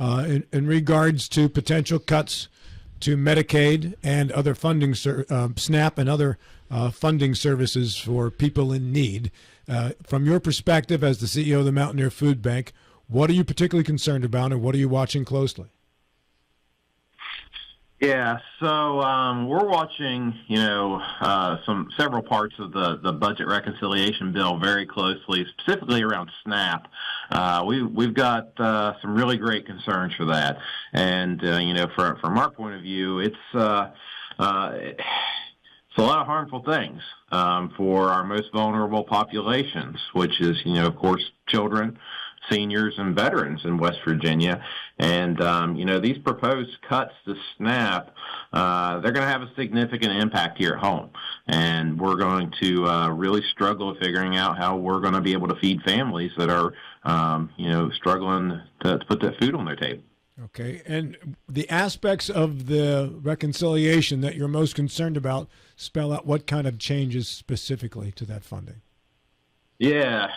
in regards to potential cuts to Medicaid and other funding, SNAP and other funding services for people in need. From your perspective as the CEO of the Mountaineer Food Bank, what are you particularly concerned about, and what are you watching closely? Yeah, so we're watching, several parts of the budget reconciliation bill very closely, specifically around SNAP. We've got some really great concerns for that, and from our point of view, it's a lot of harmful things for our most vulnerable populations, which is, of course, children, seniors, and veterans in West Virginia. And, these proposed cuts to SNAP, they're going to have a significant impact here at home. And we're going to really struggle figuring out how we're going to be able to feed families that are, struggling to put that food on their table. Okay. And the aspects of the reconciliation that you're most concerned about, spell out what kind of changes specifically to that funding. Yeah.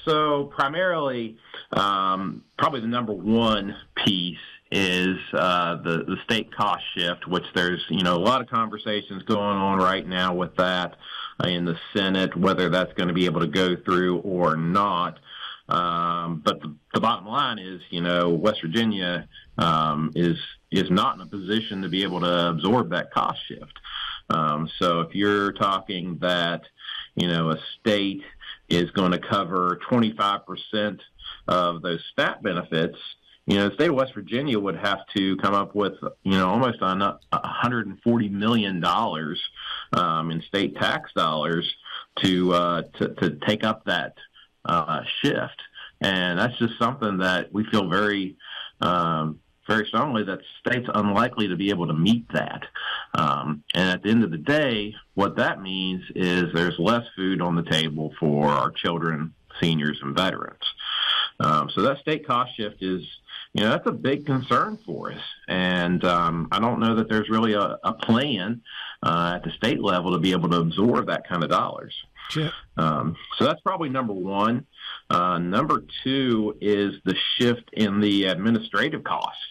So primarily, probably the number one piece is the state cost shift, which there's a lot of conversations going on right now with that in the Senate, whether that's going to be able to go through or not. But the bottom line is, West Virginia is not in a position to be able to absorb that cost shift. So if you're talking that, a state is going to cover 25% of those SNAP benefits, the state of West Virginia would have to come up with, almost $140 million in state tax dollars to take up that shift. And that's just something that we feel very strongly that the state's unlikely to be able to meet that. And at the end of the day, what that means is there's less food on the table for our children, seniors, and veterans. So that state cost shift is, that's a big concern for us. And I don't know that there's really a plan at the state level to be able to absorb that kind of dollars. Sure. So that's probably number one. Number two is the shift in the administrative costs.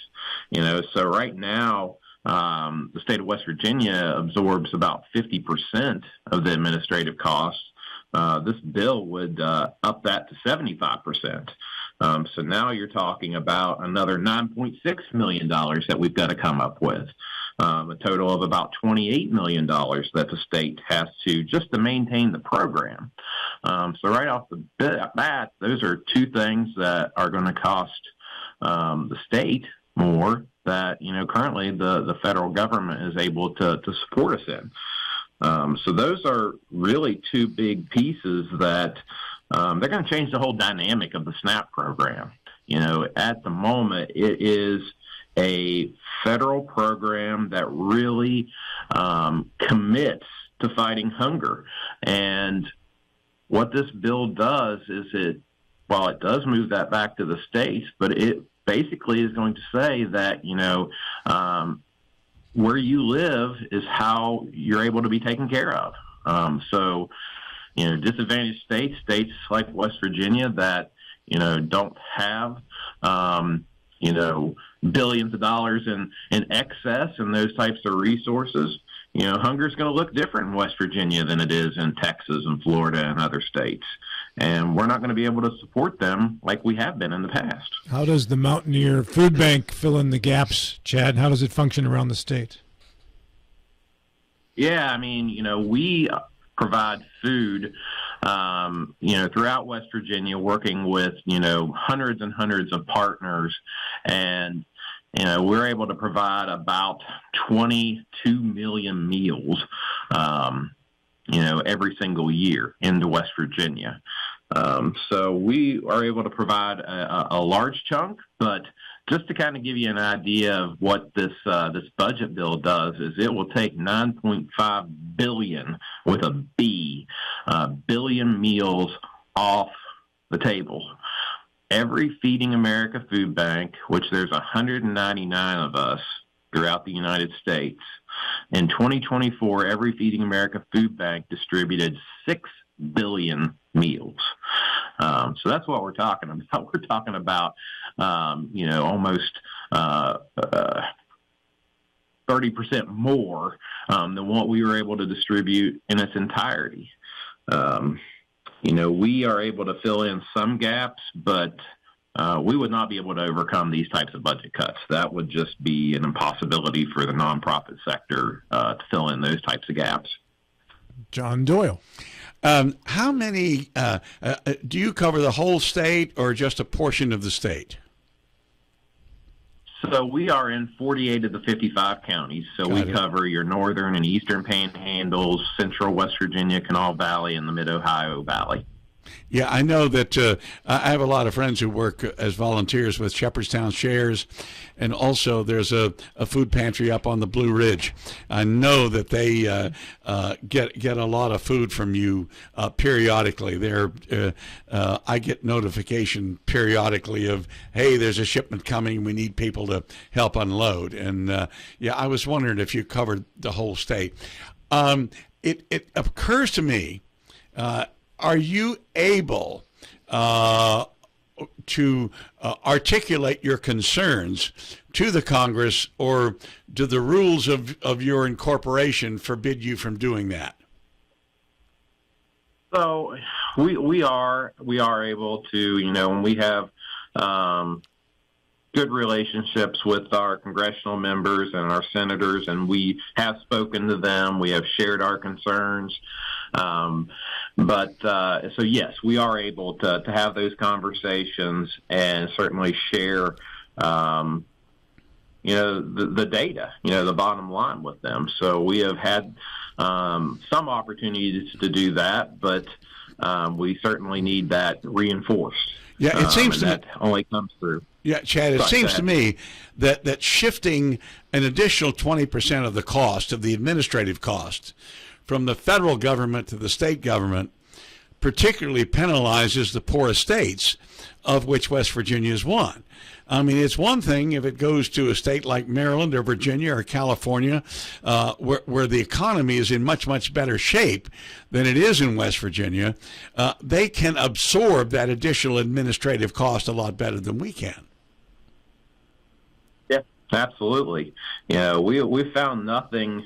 So right now, the state of West Virginia absorbs about 50% of the administrative costs. This bill would up that to 75%. So now you're talking about another $9.6 million that we've got to come up with, a total of about $28 million that the state has to just to maintain the program. So right off the bat, those are two things that are going to cost the state more that, currently the federal government is able to support us in. So those are really two big pieces that they're going to change the whole dynamic of the SNAP program. At the moment, it is a federal program that really commits to fighting hunger. And what this bill does is while it does move that back to the states, but it basically is going to say that, where you live is how you're able to be taken care of. So, disadvantaged states like West Virginia that, don't have, billions of dollars in excess and those types of resources, hunger is going to look different in West Virginia than it is in Texas and Florida and other states. And we're not going to be able to support them like we have been in the past. How does the Mountaineer Food Bank fill in the gaps, Chad? How does it function around the state? Yeah, we provide food, throughout West Virginia, working with, hundreds and hundreds of partners. And, we're able to provide about 22 million meals, every single year into West Virginia. So we are able to provide a large chunk, but just to kind of give you an idea of what this budget bill does is it will take 9.5 billion with a B, billion meals off the table. Every Feeding America food bank, which there's 199 of us throughout the United States, in 2024, every Feeding America food bank distributed 6 billion meals. So that's what we're talking about. We're talking about, almost 30% more than what we were able to distribute in its entirety. We are able to fill in some gaps, but we would not be able to overcome these types of budget cuts. That would just be an impossibility for the nonprofit sector to fill in those types of gaps. John Doyle. How many, do you cover the whole state or just a portion of the state? So we are in 48 of the 55 counties. So we cover your northern and eastern panhandles, central West Virginia, Kanawha Valley, and the mid-Ohio Valley. Yeah, I know that I have a lot of friends who work as volunteers with Shepherdstown Shares, and also there's a food pantry up on the Blue Ridge. I know that they get a lot of food from you periodically. I get notification periodically of, hey, there's a shipment coming. We need people to help unload. And I was wondering if you covered the whole state. It occurs to me. Are you able to articulate your concerns to the Congress, or do the rules of your incorporation forbid you from doing that? So we are able to, when we have good relationships with our congressional members and our senators, and we have spoken to them. We have shared our concerns. So yes, we are able to have those conversations and certainly share, the data, the bottom line with them. So we have had some opportunities to do that, but we certainly need that reinforced. Yeah, it seems to that only comes through. Yeah, Chad, it seems to me that shifting an additional 20% of the cost, of the administrative cost, from the federal government to the state government particularly penalizes the poorest states, of which West Virginia is one. I mean, it's one thing if it goes to a state like Maryland or Virginia or California, where the economy is in much, much better shape than it is in West Virginia. They can absorb that additional administrative cost a lot better than we can. Yeah, absolutely. We found nothing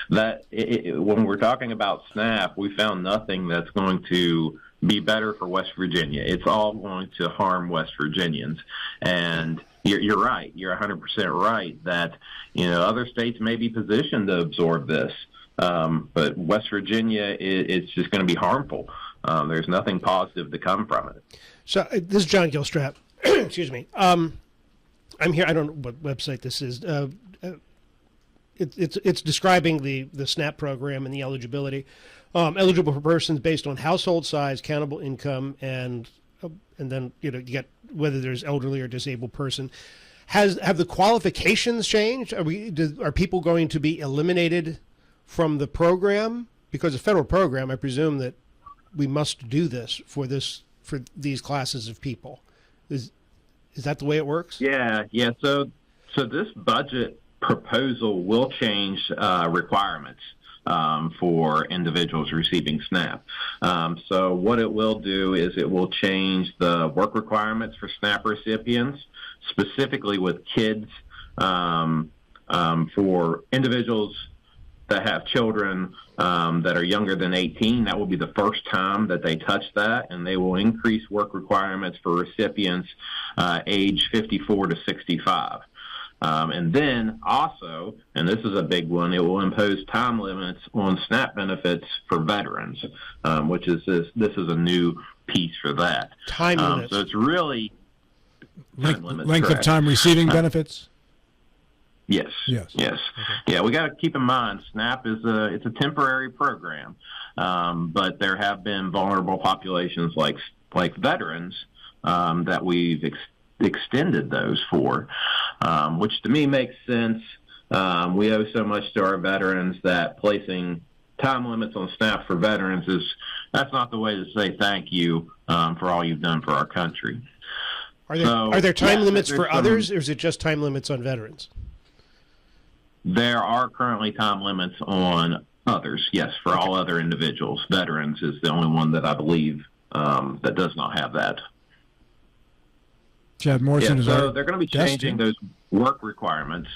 that when we're talking about SNAP, we found nothing that's going to be better for West Virginia. It's all going to harm West Virginians. And you're right. You're 100% right that, other states may be positioned to absorb this. But West Virginia, it's just going to be harmful. There's nothing positive to come from it. So this is John Gilstrap. Excuse me. I'm here. I don't know what website this is. It's describing the SNAP program and the eligibility. Eligible for persons based on household size, countable income, and then you get whether there's elderly or disabled person. Have the qualifications changed? Are people going to be eliminated from the program because it's a federal program? I presume that we must do this for these classes of people. Is that the way it works? Yeah. So this budget proposal will change requirements for individuals receiving SNAP. So what it will do is it will change the work requirements for SNAP recipients, specifically with kids, for individuals that have children that are younger than 18. That will be the first time that they touch that, and they will increase work requirements for recipients age 54 to 65. And then also, and this is a big one, it will impose time limits on SNAP benefits for veterans, which is this is a new piece for that. Time limits. So it's really length of time receiving benefits. Yes. Okay. Yeah, we got to keep in mind SNAP is it's a temporary program, but there have been vulnerable populations like veterans that we've extended those for, which to me makes sense. We owe so much to our veterans that placing time limits on SNAP for veterans that's not the way to say thank you for all you've done for our country. Are there time limits for others, or is it just time limits on veterans? There are currently time limits on others, yes, for all other individuals. Veterans is the only one that I believe that does not have that. Chad Morrison is so our they're going to be guest changing here. those work requirements,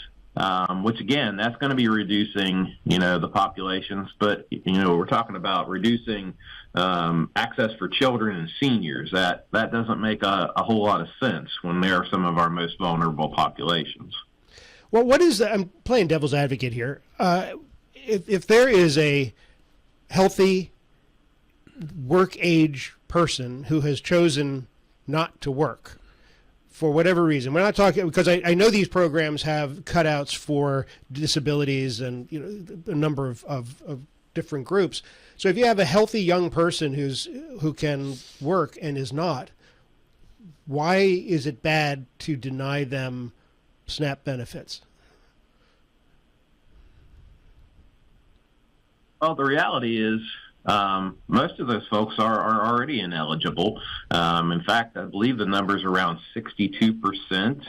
which again, that's going to be reducing, the populations. But we're talking about reducing access for children and seniors. That doesn't make a whole lot of sense when they are some of our most vulnerable populations. Well, what is I'm playing devil's advocate here. If there is a healthy work age person who has chosen not to work for whatever reason, we're not talking, because I know these programs have cutouts for disabilities and a number of different groups. So if you have a healthy young person who can work and is not, why is it bad to deny them SNAP benefits? Well, the reality is most of those folks are already ineligible. In fact, I believe the number's around 62%.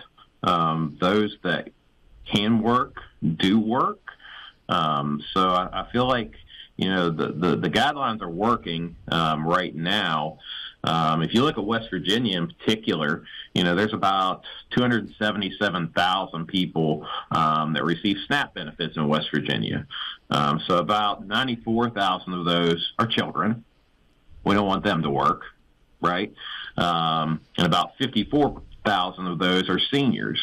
Those that can work do work. So I feel like, the guidelines are working right now. If you look at West Virginia in particular, there's about 277,000 people that receive SNAP benefits in West Virginia. So about 94,000 of those are children. We don't want them to work, right? And about 54,000 of those are seniors.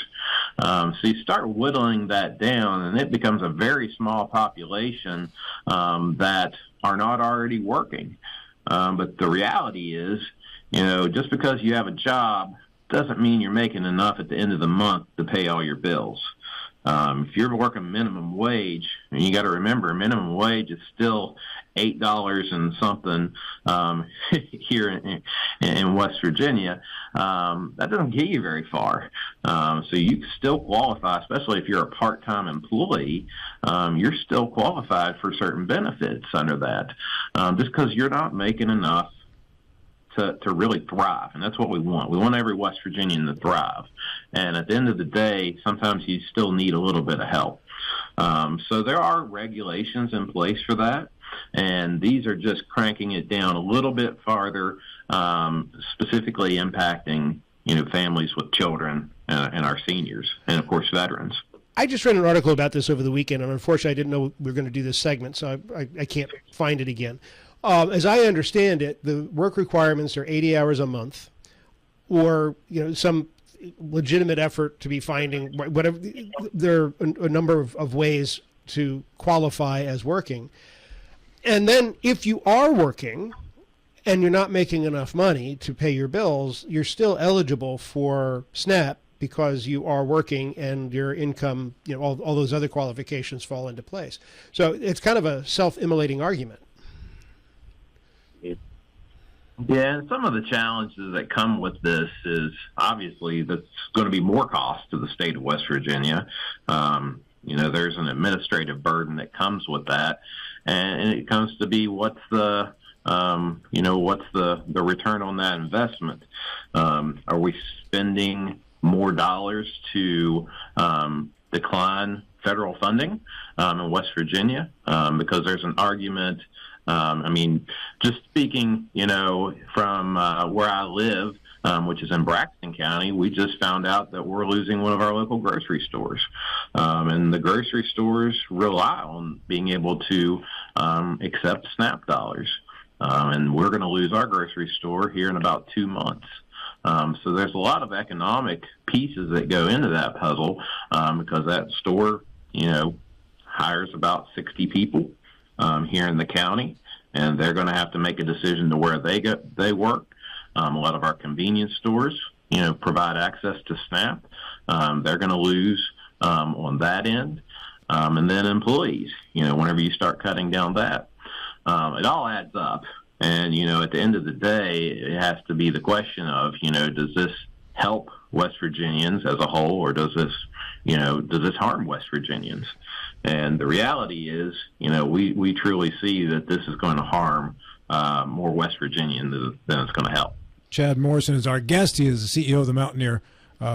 So you start whittling that down, and it becomes a very small population that are not already working. But the reality is, just because you have a job doesn't mean you're making enough at the end of the month to pay all your bills. If you're working minimum wage, and you got to remember, minimum wage is still $8 and something here in West Virginia. That doesn't get you very far. So you still qualify, especially if you're a part-time employee. You're still qualified for certain benefits under that, just because you're not making enough to really thrive. And that's what we want. We want every West Virginian to thrive. And at the end of the day, sometimes you still need a little bit of help. So there are regulations in place for that. And these are just cranking it down a little bit farther, specifically impacting, families with children and our seniors and, of course, veterans. I just read an article about this over the weekend, and unfortunately I didn't know we were going to do this segment, so I can't find it again. As I understand it, the work requirements are 80 hours a month, or some legitimate effort to be finding whatever. There are a number of ways to qualify as working, and then if you are working and you're not making enough money to pay your bills, you're still eligible for SNAP because you are working and your income, all those other qualifications fall into place. So it's kind of a self-immolating argument. Yeah, and some of the challenges that come with this is obviously that's going to be more cost to the state of West Virginia. There's an administrative burden that comes with that, and it comes to be what's the return on that investment? Are we spending more dollars to decline federal funding in West Virginia? Because there's an argument. Just speaking, from where I live, which is in Braxton County, we just found out that we're losing one of our local grocery stores. And the grocery stores rely on being able to accept SNAP dollars. And we're going to lose our grocery store here in about 2 months. So there's a lot of economic pieces that go into that puzzle because that store, hires about 60 people here in the county, and they're going to have to make a decision to where they work. A lot of our convenience stores, provide access to SNAP. They're going to lose on that end. And then employees, whenever you start cutting down that, it all adds up. And, at the end of the day, it has to be the question of, does this help West Virginians as a whole, or does this harm West Virginians? And the reality is, we truly see that this is going to harm more West Virginians than it's going to help. Chad Morrison is our guest. He is the CEO of the Mountaineer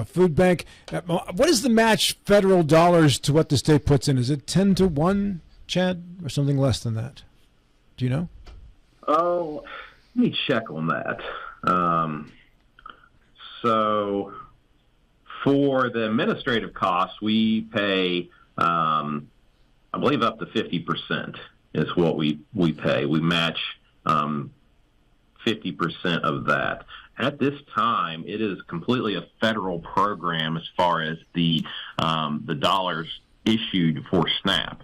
Food Bank. What is the match federal dollars to what the state puts in? Is it 10 to 1, Chad, or something less than that? Do you know? Oh, let me check on that. So for the administrative costs, we pay, I believe, up to 50% is what we pay. We match 50% of that. At this time, it is completely a federal program as far as the dollars issued for SNAP.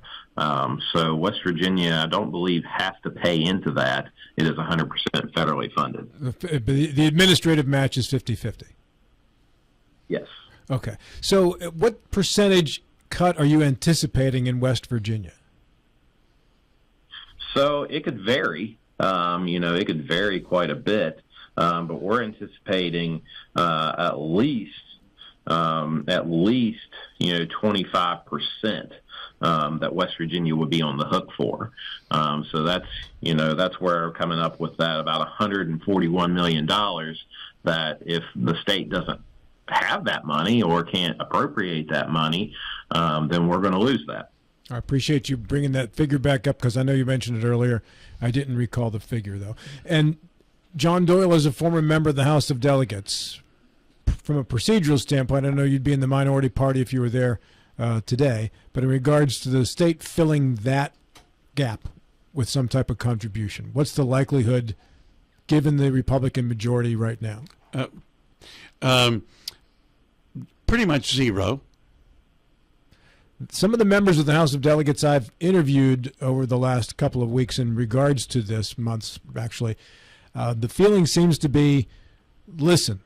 So West Virginia, I don't believe, has to pay into that. It is 100% federally funded. The administrative match is 50-50. Yes. Okay. So what percentage cut are you anticipating in West Virginia? So it could vary. It could vary quite a bit, but we're anticipating at least 25% that West Virginia would be on the hook for. So that's where we're coming up with that about $141 million. That if the state doesn't have that money or can't appropriate that money, then we're going to lose that. I appreciate you bringing that figure back up because I know you mentioned it earlier. I didn't recall the figure, though. And John Doyle is a former member of the House of Delegates. From a procedural standpoint, I know you'd be in the minority party if you were there today, but in regards to the state filling that gap with some type of contribution, what's the likelihood given the Republican majority right now? Pretty much zero. Some of the members of the House of Delegates I've interviewed over the last couple of weeks in regards to this, months actually, the feeling seems to be, listen,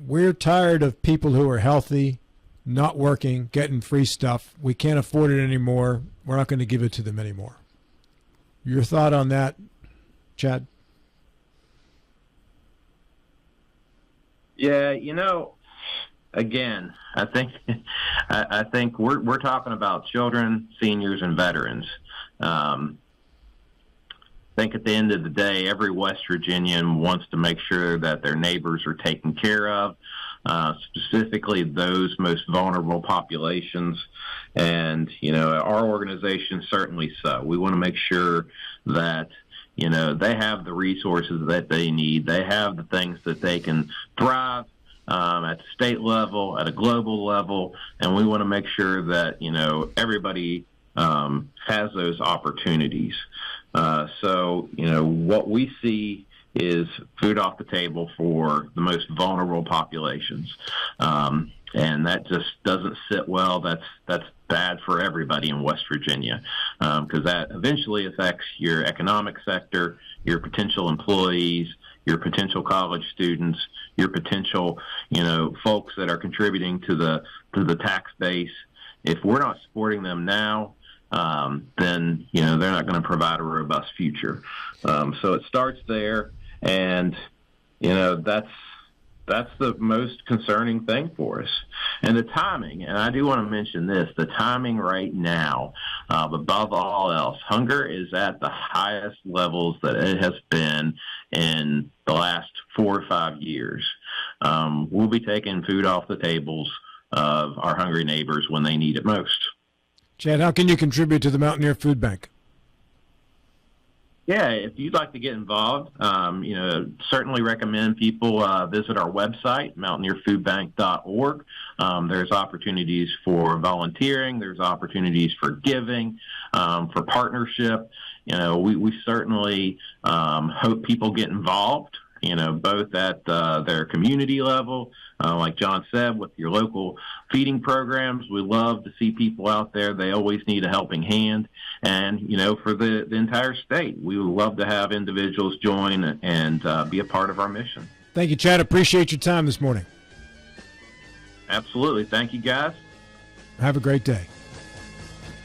we're tired of people who are healthy, not working, getting free stuff. We can't afford it anymore. We're not going to give it to them anymore. Your thought on that, Chad? Yeah, again, I think we're talking about children, seniors, and veterans. I think at the end of the day, every West Virginian wants to make sure that their neighbors are taken care of, specifically those most vulnerable populations. And, our organization certainly so. We want to make sure that, they have the resources that they need. They have the things that they can thrive at the state level, at a global level, and we want to make sure that, everybody has those opportunities. So, what we see is food off the table for the most vulnerable populations. And that just doesn't sit well. That's bad for everybody in West Virginia, because that eventually affects your economic sector, your potential employees, your potential college students, your potential, folks that are contributing to the tax base. If we're not supporting them now, then they're not going to provide a robust future. So it starts there, and that's the most concerning thing for us. And the timing, and I do want to mention this, the timing right now, above all else, hunger is at the highest levels that it has been in the last 4 or 5 years. We'll be taking food off the tables of our hungry neighbors when they need it most. Chad, how can you contribute to the Mountaineer Food Bank? Yeah, if you'd like to get involved, certainly recommend people visit our website, mountaineerfoodbank.org. There's opportunities for volunteering. There's opportunities for giving, for partnership. We certainly hope people get involved, both at their community level, like John said, with your local feeding programs. We love to see people out there. They always need a helping hand. And, for the entire state, we would love to have individuals join and be a part of our mission. Thank you, Chad. Appreciate your time this morning. Absolutely. Thank you, guys. Have a great day.